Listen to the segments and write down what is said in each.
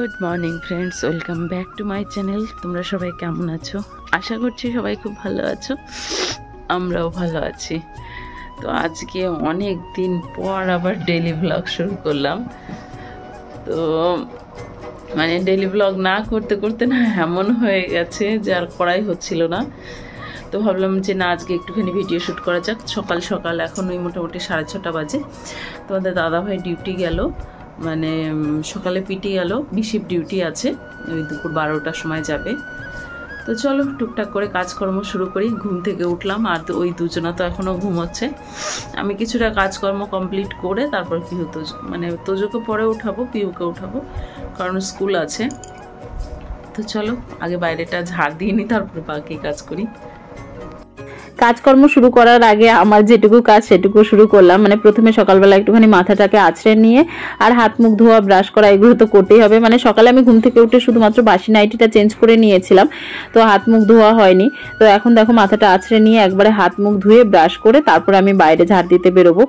Good morning friends, welcome back to my channel. তোমরা সবাই কেমন আছো? আশা করছি সবাই খুব ভালো আছো, আমরাও ভালো আছি। তো আজকে অনেক দিন পর আবার ডেইলি ব্লগ শুরু করলাম। তো মানে ডেইলি ব্লগ না করতে করতে না এমন হয়ে গেছে যে আর করাই হচ্ছিল না। তো ভাবলাম যে না, আজকে একটুখানি ভিডিও শ্যুট করা যাক। সকাল সকাল এখন ওই মোটামুটি 6:30 বাজে। তোমাদের দাদাভাই ডিউটি গেল, মানে সকালে পিটি গেল, বিশিপ ডিউটি আছে, ওই দুপুর 12টার সময় যাবে। তো চলো টুকটাক করে কাজকর্ম শুরু করি। ঘুম থেকে উঠলাম আর ওই দুজনা তো এখনও ঘুমোচ্ছে। আমি কিছুটা কাজকর্ম কমপ্লিট করে তারপর তোজোকে পরে উঠাবো, পিউকে উঠাবো, কারণ স্কুল আছে। তো চলো আগে বাইরেটা ঝাড় দিয়ে নিই, তারপরে বাকি কাজ করি। কাজকর্ম শুরু করার আগে আমার যেটুকু কাজ সেটুকু শুরু করলাম। মানে প্রথমে সকালবেলা একটুখানি মাথাটাকে আঁচড়ে নিয়ে আর হাত মুখ ধোয়া, ব্রাশ করা, এগুলো তো করতেই হবে। মানে সকালে আমি ঘুম থেকে উঠে শুধুমাত্র বাসি নাইটিটা চেঞ্জ করে নিয়েছিলাম, তো হাত মুখ ধোয়া হয়নি। তো এখন দেখো মাথাটা আঁচড়ে নিয়ে একবারে হাত মুখ ধুয়ে ব্রাশ করে তারপরে আমি বাইরে ঝাড় দিতে বেরোবো,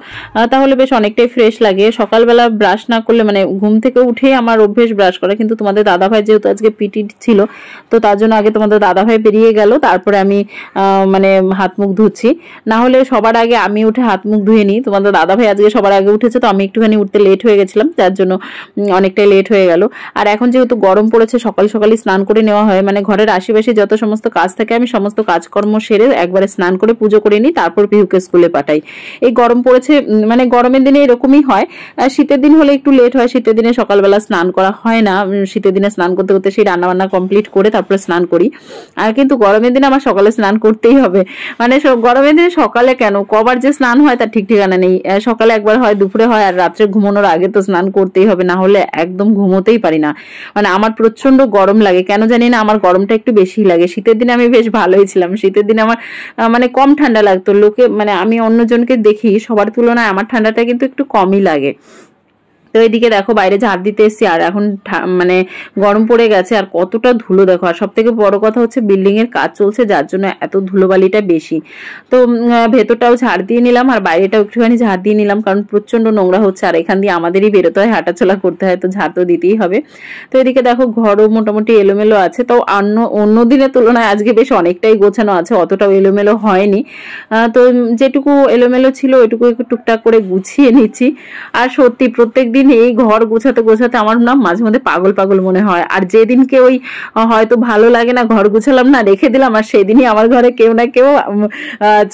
তাহলে বেশ অনেকটাই ফ্রেশ লাগে। সকালবেলা ব্রাশ না করলে, মানে ঘুম থেকে উঠেই আমার অভ্যেস ব্রাশ করা, কিন্তু তোমাদের দাদাভাই যেহেতু আজকে পিটি ছিল, তো তার জন্য আগে তোমাদের দাদাভাই বেরিয়ে গেল, তারপরে আমি মানে হাত মুখ ধুচ্ছি। না হলে সবার আগে আমি উঠে হাত মুখ ধুয়ে নিই। তোমাদের দাদাভাই আজকে সবার আগে উঠেছে, তো আমি একটুখানি উঠতে লেট হয়ে গেছিলাম, যার জন্য অনেকটাই লেট হয়ে গেল। আর এখন যেহেতু গরম পড়েছে, সকাল সকালই স্নান করে নেওয়া হয়। মানে ঘরের আশেপাশে যত সমস্ত কাজ থাকে আমি সমস্ত কাজকর্ম সেরে একবারে স্নান করে পুজো করে নিই, তারপর পিহুকে স্কুলে পাঠাই। এই গরম পড়েছে, মানে গরমের দিনে এরকমই হয়। শীতের দিন হলে একটু লেট হয়, শীতের দিনে সকালবেলা স্নান করা হয় না। শীতের দিনে স্নান করতে করতে সেই রান্নাবান্না কমপ্লিট করে তারপরে স্নান করি। আর কিন্তু গরমের দিনে আমার সকালে স্নান করতেই হবে। মানে গরমের দিনে সকালে কেন কবার যে স্নান হয় তার ঠিক ঠিকানা নেই। সকালে একবার হয়, দুপুরে হয়, আর রাত্রে ঘুমানোর আগে তো স্নান করতেই হবে, না হলে একদম ঘুমোতেই পারি না। মানে আমার প্রচন্ড গরম লাগে, কেন জানি না, আমার গরমটা একটু বেশি লাগে। শীতের দিনে আমি বেশ ভালোই ছিলাম, শীতের দিনে আমার মানে কম ঠান্ডা লাগতো। লোকে মানে আমি অন্যজনকে দেখি সবার তুলনায় আমার ঠান্ডাটা কিন্তু একটু কমই লাগে। তো এদিকে দেখো বাইরে ঝাড় দিতে এসেছি, আর এখন মানে গরম পড়ে গেছে, আর কতটা ধুলো দেখো। আর সব থেকে বড় কথা হচ্ছে বিল্ডিং এর কাজ চলছে, যার জন্য এত ধুলোবালিটা বেশি। তো ভেতরটাও ঝাড় দিয়ে নিলাম আর বাইরেটাও একটুখানি ঝাড় দিয়ে নিলাম, কারণ প্রচন্ড নোংরা হচ্ছে, আর এখান দিয়ে আমাদেরই বেরোতে হয়, হাঁটাচলা করতে হয়, তো ঝাড় তো দিতেই হবে। তো এদিকে দেখো ঘরও মোটামুটি এলোমেলো আছে, তো অন্য দিনের তুলনায় আজকে বেশ অনেকটাই গোছানো আছে, অতটাও এলোমেলো হয়নি। তো যেটুকু এলোমেলো ছিল ওইটুকু একটু টুকটাক করে গুছিয়ে নিচ্ছি। আর সত্যি প্রত্যেকদিন এই ঘর গোছাতে গোছাতে আমার না মাঝে মধ্যে পাগল পাগল মনে হয়। আর যেদিনকে ওই হয়তো ভালো লাগে না, ঘর গুছালাম না, রেখে দিলাম, আর সেদিনই আমার ঘরে কেউ না কেউ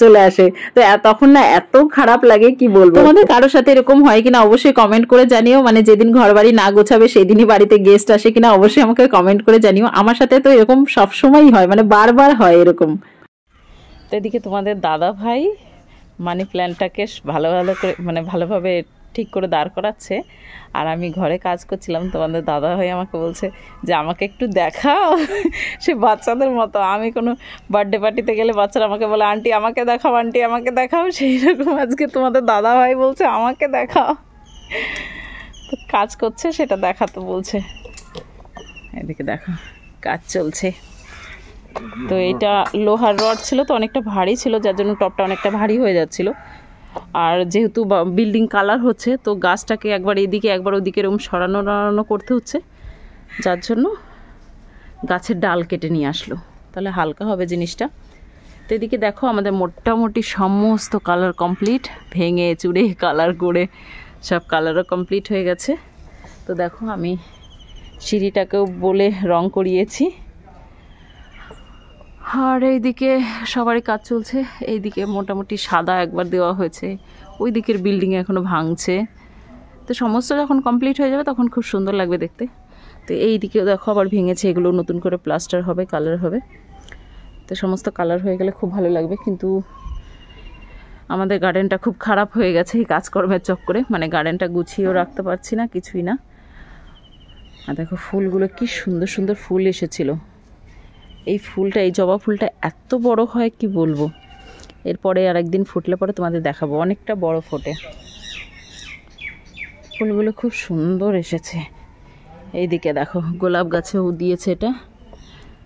চলে আসে, তো তখন না এত খারাপ লাগে কি বলবো। তোমাদের কারোর সাথে এরকম হয় কিনা অবশ্যই কমেন্ট করে জানিও। মানে যেদিন ঘর বাড়ি না গোছাবে সেদিনই বাড়িতে গেস্ট আসে কিনা অবশ্যই আমাকে কমেন্ট করে জানিও। আমার সাথে তো এরকম সবসময়ই হয়, মানে বারবার হয় এরকম। তো এদিকে তোমাদের দাদা ভাই মানি প্ল্যান্টটাকে ভালো করে, মানে ভালোভাবে ঠিক করে দাঁড় করাচ্ছে, আর আমি ঘরে কাজ করছিলাম। তোমাদের দাদা ভাই আমাকে বলছে যে আমাকে একটু দেখাও। সে বাচ্চাদের মতো, আমি কোনো বার্থডে পার্টিতে গেলে বাচ্চারা আমাকে বলে আন্টি আমাকে দেখাও, আন্টি আমাকে দেখাও, সেই রকম আজকে তোমাদের দাদা ভাই বলছে আমাকে দেখাও। তো কাজ করছে সেটা দেখাতে বলছে। এদিকে দেখো কাজ চলছে। তো এটা লোহার রড ছিল, তো অনেকটা ভারী ছিল, যার জন্য টপটা অনেকটা ভারী হয়ে যাচ্ছিল। আর যেহেতু বিল্ডিং কালার হচ্ছে, তো গাছটাকে একবার এদিকে একবার ওদিকে এরকম সরানো করতে হচ্ছে, যার জন্য গাছের ডাল কেটে নিয়ে আসলো, তাহলে হালকা হবে জিনিসটা। তো এদিকে দেখো আমাদের মোটামুটি সমস্ত কালার কমপ্লিট, ভেঙে চুড়ে কালার করে সব কালারও কমপ্লিট হয়ে গেছে। তো দেখো আমি সিঁড়িটাকেও বলে রং করিয়েছি। আর এইদিকে সবারই কাজ চলছে। এইদিকে মোটামুটি সাদা একবার দেওয়া হয়েছে, ওই দিকের বিল্ডিংয়ে এখনও ভাঙছে। তো সমস্ত যখন কমপ্লিট হয়ে যাবে তখন খুব সুন্দর লাগবে দেখতে। তো এই দিকেও দেখো আবার ভেঙেছে, এগুলো নতুন করে প্লাস্টার হবে, কালার হবে। তো সমস্ত কালার হয়ে গেলে খুব ভালো লাগবে। কিন্তু আমাদের গার্ডেনটা খুব খারাপ হয়ে গেছে এই কাজকর্মের চক্করে, মানে গার্ডেনটা গুছিয়েও রাখতে পারছি না, কিছুই না। আর দেখো ফুলগুলো কি সুন্দর সুন্দর ফুল এসেছিল। এই ফুলটা, এই জবা ফুলটা এত বড় হয় কি বলবো। এরপরে আর একদিন ফুটলে পরে তোমাদের দেখাবো, অনেকটা বড় ফোটে। ফুলগুলো খুব সুন্দর এসেছে। এইদিকে দেখো গোলাপ গাছেও দিয়েছে এটা,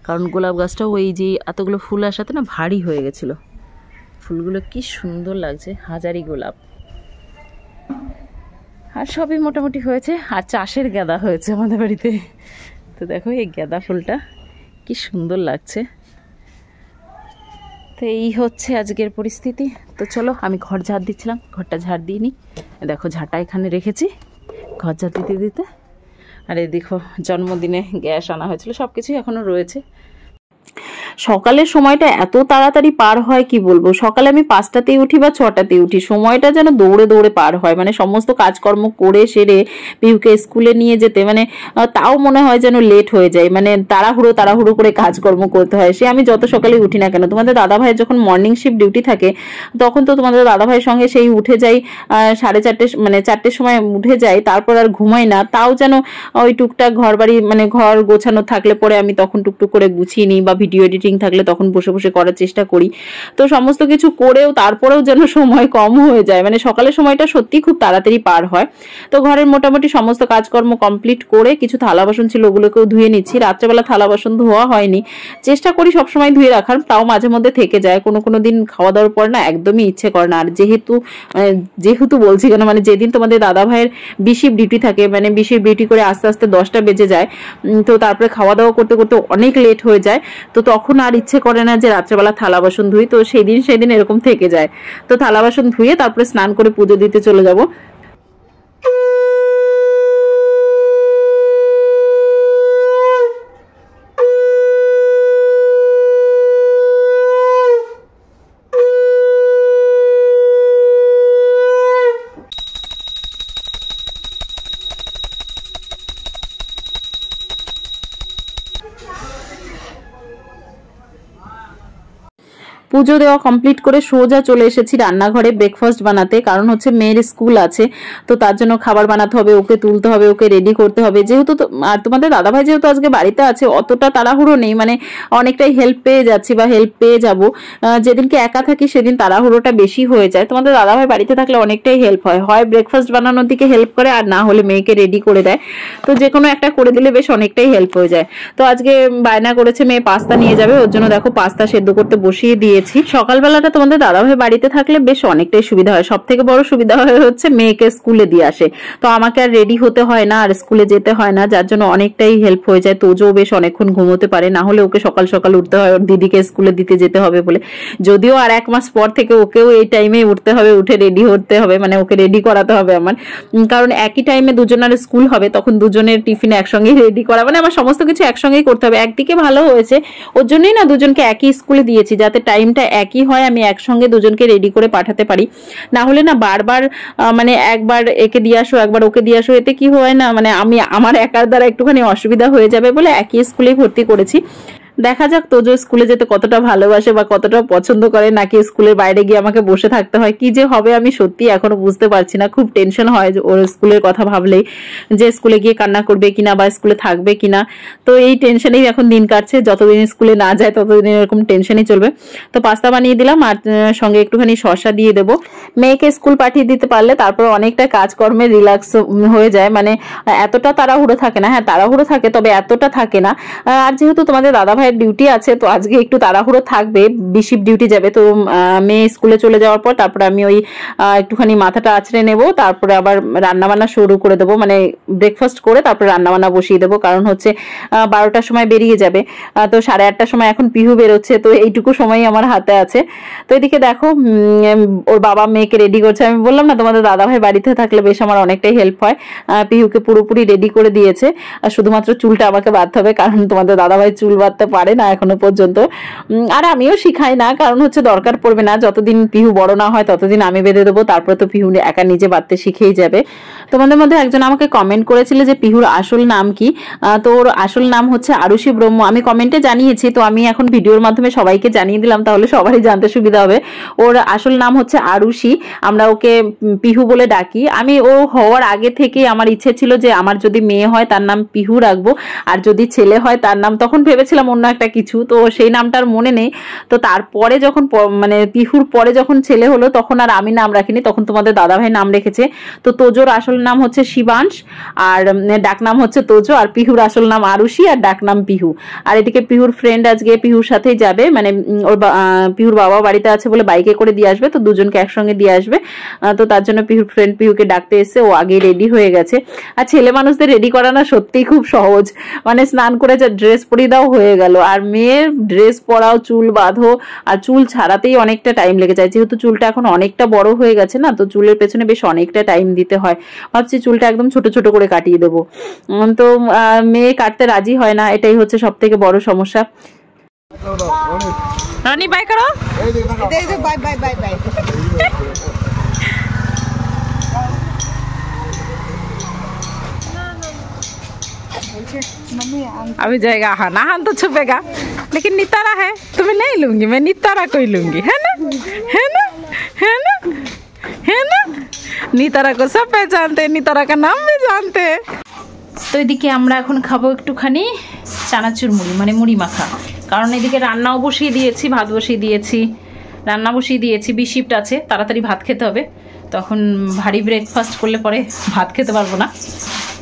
কারণ গোলাপ গাছটাও ওই যে এতগুলো ফুল আসাতে না ভারী হয়ে গেছিলো। ফুলগুলো কি সুন্দর লাগছে, হাজারি গোলাপ। আর সবই মোটামুটি হয়েছে। আর চাষের গাঁদা হয়েছে আমাদের বাড়িতে। তো দেখো এই গাঁদা ফুলটা কি সুন্দর লাগছে। তো এই হচ্ছে আজকের পরিস্থিতি। তো চলো আমি ঘর ঝাড় দিচ্ছিলাম, ঘরটা ঝাড় দিয়ে নিই। দেখো ঝাড়টা এখানে রেখেছি ঘর ঝাড় দিতে দিতে। আর এই দেখো জন্মদিনে গ্যাস আনা হয়েছিল, সব কিছুই এখনও রয়েছে। সকালের সময়টা এত তাড়াতাড়ি পার হয় কি বলবো। সকালে আমি 5টাতেই উঠি বা 6টাতেই উঠি, সময়টা যেন দৌড়ে দৌড়ে পার হয়। মানে সমস্ত কাজকর্ম করে সেরে পিহুকে স্কুলে নিয়ে যেতে মানে তাও মনে হয় যেন লেট হয়ে যায়। মানে তাড়াহুড়ো করে কাজকর্ম করতে হয়। সে আমি যত সকালে উঠি না কেন। তোমাদের দাদা ভাইয়ের যখন মর্নিং শিফট ডিউটি থাকে তখন তো তোমাদের দাদা ভাইয়ের সঙ্গে সেই উঠে যাই 4:30 মানে 4টের সময় উঠে যাই, তারপর আর ঘুমাই না। তাও যেন ওই টুকটাক ঘর বাড়ি মানে ঘর গোছানো থাকলে পরে আমি তখন টুকটুক করে গুছিয়ে নিই, বা ভিডিও এডিটিং থাকলে তখন বসে বসে করার চেষ্টা করি। তো সমস্ত কিছু করেও তারপরেও যেন সময় কম হয়ে যায়। মানে সকালের সময়টা সত্যি খুব তাড়াতাড়ি পার হয়। তো ঘরের মোটামুটি সমস্ত কাজকর্ম কমপ্লিট করে কিছু থালা বাসন ছিল ওগুলোকেও ধুয়ে নিচ্ছি। রাত্রেবেলা থালা বাসন ধোয়া হয়নি, চেষ্টা করি সবসময় ধুয়ে রাখার, তাও মাঝে মধ্যে থেকে যায়। কোনো দিন খাওয়া দাওয়ার পর না একদমই ইচ্ছে করে না। আর যেহেতু বলছি কেন, মানে যেদিন তোমাদের দাদা ভাইয়ের বিশিপ ডিউটি থাকে, মানে বিশিপ ডিউটি করে আস্তে আস্তে 10টা বেজে যায়। তো তারপরে খাওয়া দাওয়া করতে করতে অনেক লেট হয়ে যায়। তো তখন আর ইচ্ছে করে না যে রাত্রেবেলা থালা বাসন ধুই। তো সেদিন এরকম থেকে যায়। তো থালা বাসন ধুয়ে তারপরে স্নান করে পুজো দিতে চলে যাব। পুজো দেওয়া কমপ্লিট করে সোজা চলে এসেছি রান্নাঘরে ব্রেকফাস্ট বানাতে। কারণ হচ্ছে মেয়ের স্কুল আছে, তো তার জন্য খাবার বানাতে হবে, ওকে তুলতে হবে, ওকে রেডি করতে হবে। যেহেতু আর তোমাদের দাদাভাই যেহেতু আজকে বাড়িতে আছে, অতটা তাড়াহুড়ো নেই। মানে অনেকটাই হেল্প পেয়ে যাচ্ছি বা হেল্প পেয়ে যাব। যেদিনকে একা থাকি সেদিন তাড়াহুড়োটা বেশি হয়ে যায়। তোমাদের দাদাভাই বাড়িতে থাকলে অনেকটাই হেল্প হয় ব্রেকফাস্ট বানানোর দিকে হেল্প করে, আর না হলে মেয়েকে রেডি করে দেয়। তো যে কোনো একটা করে দিলে বেশ অনেকটাই হেল্প হয়ে যায়। তো আজকে বায়না করেছে মেয়ে পাস্তা নিয়ে যাবে, ওর জন্য দেখো পাস্তা সেদ্ধ করতে বসিয়ে দিয়ে সকালবেলাটা তোমাদের দাদাভাই বাড়িতে থাকলে বেশ অনেকটাই সুবিধা হয়। সব থেকে বড় সুবিধা হচ্ছে মেয়েকে স্কুলে দিয়ে আসে, তো আমাকে আর রেডি হতে হয় না, আর স্কুলে যেতে হয় না, যার জন্য অনেকটাই হেল্প হয়ে যায়। তোজও বেশ অনেকক্ষণ ঘুমোতে পারে, না হলে ওকে সকাল সকাল উঠতে হয় ওর দিদিকে স্কুলে দিতে যেতে হবে বলে। যদিও আর 1 মাস পর থেকে ওকেও এই টাইমে উঠতে হবে, উঠে রেডি হতে হবে, মানে ওকে রেডি করাতে হবে আমার। কারণ একই টাইমে দুজনের স্কুল হবে, তখন দুজনের টিফিন একসঙ্গেই রেডি করা, মানে আমার সমস্ত কিছু একসঙ্গেই করতে হবে। একদিকে ভালো হয়েছে, ওর জন্যই না দুজনকে একই স্কুলে দিয়েছি, যাতে টাইমটা একই হয়, আমি একসঙ্গে দুজনকে রেডি করে পাঠাতে পারি। না হলে না বারবার মানে একবার একে দিয়ে আসো একবার ওকে দিয়ে আসো, এতে কি হয় না, মানে আমার একার দ্বারা একটুখানি অসুবিধা হয়ে যাবে বলে একই স্কুলেই ভর্তি করেছি। দেখা যাক তোজো স্কুলে যেতে কতটা ভালোবাসে বা কতটা পছন্দ করে, নাকি স্কুলের বাইরে গিয়ে আমাকে বসে থাকতে হয়। কি যে হবে আমি সত্যি এখনো বুঝতে পারছি না। খুব টেনশন হয় ওর স্কুলের কথা ভাবলেই, যে স্কুলে গিয়ে কান্না করবে কিনা বা স্কুলে থাকবে কিনা। তো এই টেনশনেই এখন দিন কাটছে, যতদিন স্কুলে না যায় ততদিন এরকম টেনশনই চলবে। তো পাস্তা বানিয়ে দিলাম, আর সঙ্গে একটুখানি শসা দিয়ে দেবো। মেয়েকে স্কুল পাঠিয়ে দিতে পারলে তারপর অনেকটা কাজকর্মে রিল্যাক্স হয়ে যায়। মানে এতটা তাড়াহুড়ো থাকে না, হ্যাঁ তাড়াহুড়ো থাকে তবে এতটা থাকে না। আর যেহেতু তোমাদের দাদাভাই ডিউটি আছে, তো আজকে একটু তাড়াহুড়ো থাকবে, বিশিপ ডিউটি যাবে। তো মেয়ে স্কুলে চলে যাওয়ার পর তারপরে আমি ওই একটুখানি মাথাটা আঁচড়ে নেব, তারপরে আবার রান্নাবান্না শুরু করে দেবো। মানে ব্রেকফাস্ট করে তারপরে রান্নাবান্না বসিয়ে দেবো। কারণ হচ্ছে 12টার সময় বেরিয়ে যাবে, তো 8:30টার সময় এখন পিহু বেরোচ্ছে, তো এইটুকু সময়ই আমার হাতে আছে। তো এদিকে দেখো ওর বাবা মেয়েকে রেডি করছে। আমি বললাম না তোমাদের দাদাভাই বাড়িতে থাকলে বেশ আমার অনেকটাই হেল্প হয়। পিহুকে পুরোপুরি রেডি করে দিয়েছে, আর শুধুমাত্র চুলটা আমাকে বাঁধতে হবে, কারণ তোমাদের দাদাভাই চুল বাঁধতে পারে না এখনো পর্যন্ত। আর আমিও শিখাই না, কারণ হচ্ছে দরকার পড়বে না। যতদিন পিহু বড় না হয় ততদিন আমি বেঁধে দেবো, তারপরে তো পিহু একা নিজে বাঁধতে শিখেই যাবে। তোমাদের মধ্যে একজন আমাকে কমেন্ট করেছিল যে পিহুর আসল নাম কি। তো ওর আসল নাম হচ্ছে আরুষি ব্রহ্ম। আমি কমেন্টে জানিয়েছি, তো আমি এখন ভিডিওর মাধ্যমে সবাইকে জানিয়ে দিলাম, তাহলে সবারই জানতে সুবিধা হবে। ওর আসল নাম হচ্ছে আরুষি, আমরা ওকে পিহু বলে ডাকি। আমি ও হওয়ার আগে থেকে আমার ইচ্ছে ছিল যে আমার যদি মেয়ে হয় তার নাম পিহু রাখবো, আর যদি ছেলে হয় তার নাম, তখন ভেবেছিলাম অন্য একটা কিছু, তো সেই নামটার মনে নেই। তো তারপরে যখন মানে পিহুর পরে যখন ছেলে হলো তখন আর আমি নাম রাখিনি, তখন তোমাদের দাদাভাই নাম রেখেছে। তো তোজোর আসল নাম হচ্ছে শিবাংশ, আর ডাক নাম হচ্ছে তোজো, আর পিহুর আসল নাম আরুষি, আর ডাক নাম পিহু। আর এদিকে পিহুর ফ্রেন্ড আজকে পিহুর সাথেই যাবে, মানে ওর পিহুর বাবা বাড়িতে আছে বলে বাইকে করে দিয়ে আসবে, তো দুজনকে একসঙ্গে দিয়ে আসবে। তো তার জন্য পিহুর ফ্রেন্ড পিহুকে ডাকতে এসে ও আগে রেডি হয়ে গেছে। আর ছেলে মানুষদের রেডি করা না সত্যিই খুব সহজ, মানে স্নান করে যা ড্রেস পরিয়ে দাও হয়ে গেল। আর মেয়ের ড্রেস পরাও, চুল বাঁধো, আর চুল ছাড়াতেই অনেকটা টাইম লেগে যায়, যেহেতু চুলটা এখন অনেকটা বড় হয়ে গেছে না, তো চুলের পেছনে বেশ অনেকটা টাইম দিতে হয়। ভাবছি চুলটা একদম ছোট ছোট করে কাটিয়ে দেবো, তো মেয়ে কাটতে রাজি হয় না, এটাই হচ্ছে সব থেকে বড় সমস্যা। রানী বাই করো, বাই বাই বাই বাই। अभी जाएगा हाँ नहान तो छुपेगा, लेकिन नितारा है तो मैं नहीं लूंगी, मैं नितारा को ही लूंगी, है ना, है ना, है ना, है ना। नितारा को सब पहचानते हैं, नितारा का नाम भी जानते हैं। তো এদিকে আমরা এখন খাবো একটুখানি চানাচুর মুড়ি, মানে মুড়ি মাখা, কারণ এদিকে রান্নাও বসিয়ে দিয়েছি, ভাত বসিয়ে দিয়েছি, রান্না বসিয়ে দিয়েছি, বিশিফট আছে, তাড়াতাড়ি ভাত খেতে হবে, তখন ভারী ব্রেকফাস্ট করলে পরে ভাত খেতে পারবো না,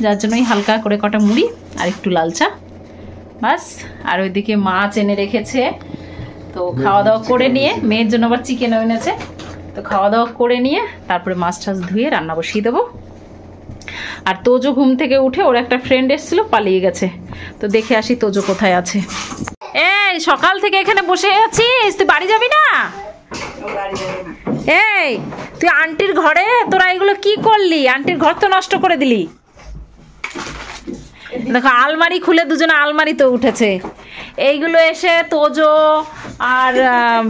যার জন্যই হালকা করে কটা মুড়ি আর একটু লাল চা বাস। আর ওইদিকে মাছ এনে রেখেছে, তো খাওয়া দাওয়া করে নিয়ে, মেয়ের জন্য আবার চিকেন এনেছে, তো খাওয়া দাওয়া করে নিয়ে তারপরে মাছ টাছ ধুয়ে রান্না বসিয়ে দেবো। আর তোজো ঘুম থেকে উঠে ওর একটা ফ্রেন্ড এসেছিল, পালিয়ে গেছে, তো দেখে আসি তোজো কোথায় আছে। এই সকাল থেকে এখানে বসে আছিস, তুই বাড়ি যাবি না? এই তুই আন্টির ঘরে তোরা এগুলো কি করলি? আন্টির ঘর তো নষ্ট করে দিলি। দেখো আলমারি খুলে দুজনে আলমারিতে উঠেছে, এইগুলো এসে তোজো আর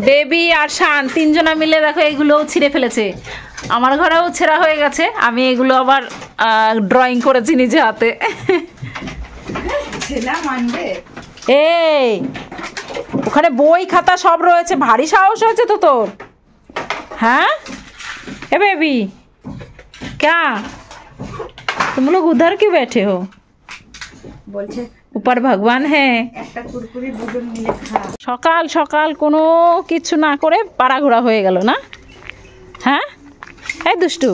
বেবি আর শান তিনজনা মিলে দেখো এইগুলোও ছিঁড়ে ফেলেছে, আমার ঘরেও ছেঁড়া হয়ে গেছে, আমি এগুলো আবার ড্রয়িং করেছি নিজে হাতে। এই ওখানে বই খাতা সব রয়েছে, ভারী সাহস হয়েছে তো তোর, হ্যাঁ? ए बेबी क्या तुम लोग उधर क्यों बैठे हो? बोलছে ऊपर भगवान है। একটা কুরকুরি দুজন মিলে খা। সকাল সকাল কোনো কিছু না করে পাড়াঘোরা হয়ে গেল না, হ্যাঁ? এই দুষ্টু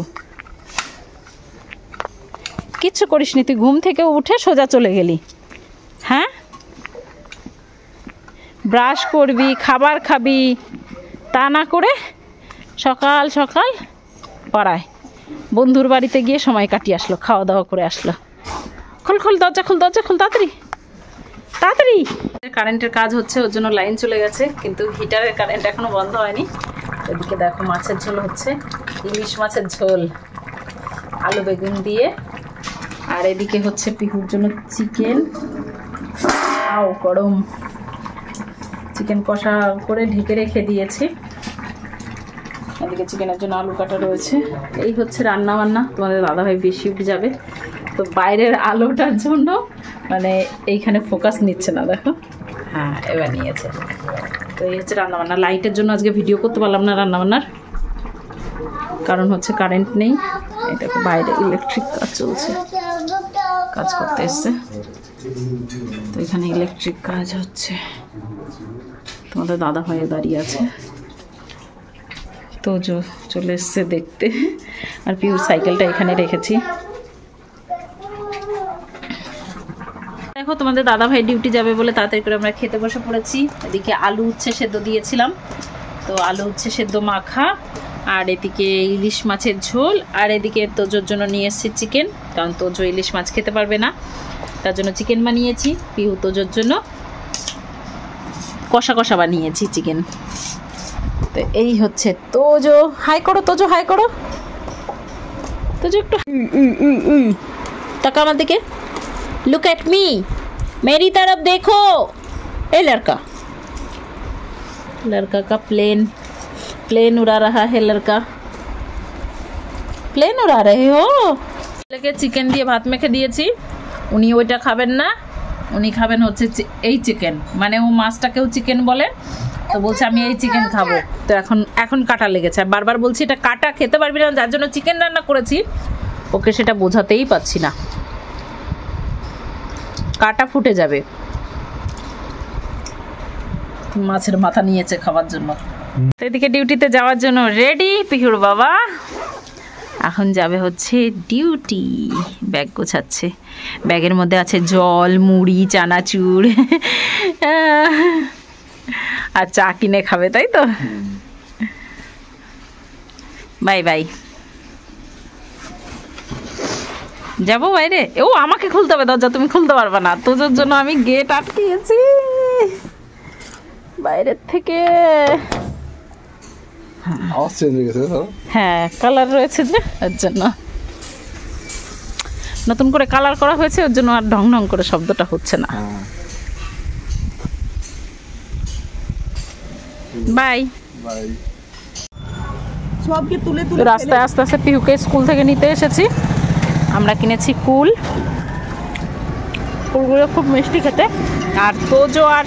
কিচ্ছু করিসনি, তুই ঘুম থেকে উঠে সোজা চলে গেলি, হ্যাঁ? ব্রাশ করবি, খাবার খাবি, তা না করে সকাল সকাল পাড়ায় বন্ধুর বাড়িতে গিয়ে সময় কাটিয়ে আসলো, খাওয়া দাওয়া করে আসলো। খোল খোল দরজা খোল, দরজা খোল তাড়াতাড়ি তাড়াতাড়ি। কারেন্টের কাজ হচ্ছে, ওর জন্য লাইন চলে গেছে, কিন্তু হিটারের কারেন্ট এখনো বন্ধ হয়নি। এদিকে দেখো মাছের ঝোল হচ্ছে, ইলিশ মাছের ঝোল আলু বেগুন দিয়ে, আর এদিকে হচ্ছে পিহুর জন্য চিকেন, আও গরম চিকেন কষা করে ঢেকে রেখে দিয়েছি। এদিকে চিকেনের জন্য আলু কাটা রয়েছে। এই হচ্ছে রান্না বান্না। তোমাদের দাদাভাই বেশি উঠে যাবে, তো বাইরের আলোটার জন্য মানে এইখানে ফোকাস নিচ্ছে না, দেখো হ্যাঁ এবার নিয়েছে। তো এই হচ্ছে রান্নাবান্না। লাইটের জন্য আজকে ভিডিও করতে পারলাম না রান্নাবান্নার, কারণ হচ্ছে কারেন্ট নেই। এই দেখো বাইরে ইলেকট্রিক কাজ চলছে, কাজ করতে এসছে, তো এখানে ইলেকট্রিক কাজ হচ্ছে। তোমাদের দাদাভাই দাঁড়িয়ে আছে, তো চলে এসছে দেখতে। আর পিউর সাইকেলটা এখানে রেখেছি। দেখো তোমাদের দাদাভাই ডিউটি যাবে বলে তাড়াতাড়ি করে আমরা খেতে বসে পড়েছি। এদিকে আলু উচ্ছে সেদ্ধ দিয়েছিলাম, তো আলু উচ্ছে সেদ্ধ মাখা, আর এদিকে ইলিশ মাছের ঝোল, আর এদিকে তোজোর জন্য নিয়ে এসেছি চিকেন, কারণ তোজো ইলিশ মাছ খেতে পারবে না, তার জন্য চিকেন বানিয়েছি। পিহু তোজোর জন্য কষা কষা বানিয়েছি চিকেন। তো এই হচ্ছে তোজো, হাই করো তোজো, হাই করো তোজো, একটু তাকা আমার দিকে, लुक एट मी, मेरी तरफ देखो। ए लड़का, लड़का का प्लेन उड़ा रहा है, लड़का प्लेन उड़ा रहे हो। ছেলেকে চিকেন দিয়ে ভাত মেখে দিয়েছি, উনি ওইটা খাবেন না, উনি খাবেন হচ্ছে এই চিকেন, মানে ও মাছটাকেও চিকেন বলে, তো বলছে আমি এই চিকেন খাবো। তো এখন কাটা লেগেছে, বারবার বলছি এটা কাটা খেতে পারবি না, যার জন্য চিকেন রান্না করেছি, ওকে সেটা বোঝাতেই পারছি না, কাটা ফুটে যাবে। মাছের মাথা নিয়েছে খাবার জন্য। এদিকে ডিউটিতে যাওয়ার জন্য রেডি পিহুর বাবা, এখন যাবে হচ্ছে ডিউটি। ব্যাগ গোছাচ্ছে, ব্যাগের মধ্যে আছে জল, মুড়ি, চানাচুর আর চা কিনে খাবে, তাই তো? Bye bye. যাবো বাইরে? ও আমাকে খুলতে হবে দরজা, তুমি খুলতে পারবে না, তোর জন্য আমি গেট আটকিয়েছি বাইরের থেকে। হ্যাঁ কালার রয়েছে যে, ওর জন্য নতুন করে কালার করা হয়েছে, ওর জন্য আর ঢং ঢং করে শব্দটা হচ্ছে না। বাই। সবকে তুলে তুলে রাস্তায় আস্তে আস্তে পিহুকে স্কুল থেকে নিতে এসেছি। আমরা কিনেছি কুল, কুলগুলো খুব মিষ্টি খেতে। আর তোজো আর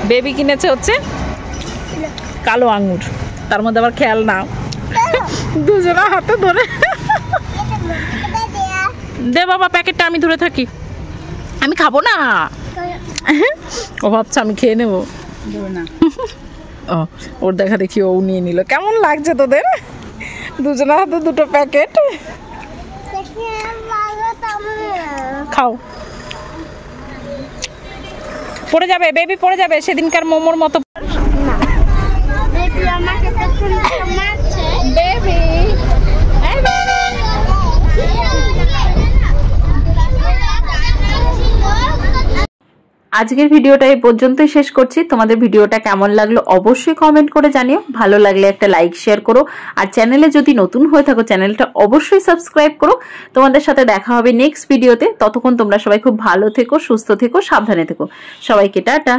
বেবি কিনেছে হচ্ছে কালো আঙুর, তার মধ্যে আবার খেয়াল না, দুজনা হাতে ধরে। দে বাবা প্যাকেটটা, আমি ধরে থাকি, আমি খাবো না। ও ভাবছে আমি খেয়ে নেবো। ও ওর দেখা দেখি ও নিয়ে নিল। কেমন লাগছে তোদের দুজনের হাতে দুটো প্যাকেট? খাও, পড়ে যাবে বেবি, পড়ে যাবে সেদিনকার মোমোর মতো। আজকের ভিডিওটা এই পর্যন্তই শেষ করছি। তোমাদের ভিডিওটা কেমন লাগলো অবশ্যই কমেন্ট করে জানিও। ভালো লাগলে একটা লাইক শেয়ার করো, আর চ্যানেলে যদি নতুন হয়ে থাকো চ্যানেলটা অবশ্যই সাবস্ক্রাইব করো। তোমাদের সাথে দেখা হবে নেক্সট ভিডিওতে। ততক্ষণ তোমরা সবাই খুব ভালো থেকো, সুস্থ থেকো, সাবধানে থেকো। সবাইকে টাটা।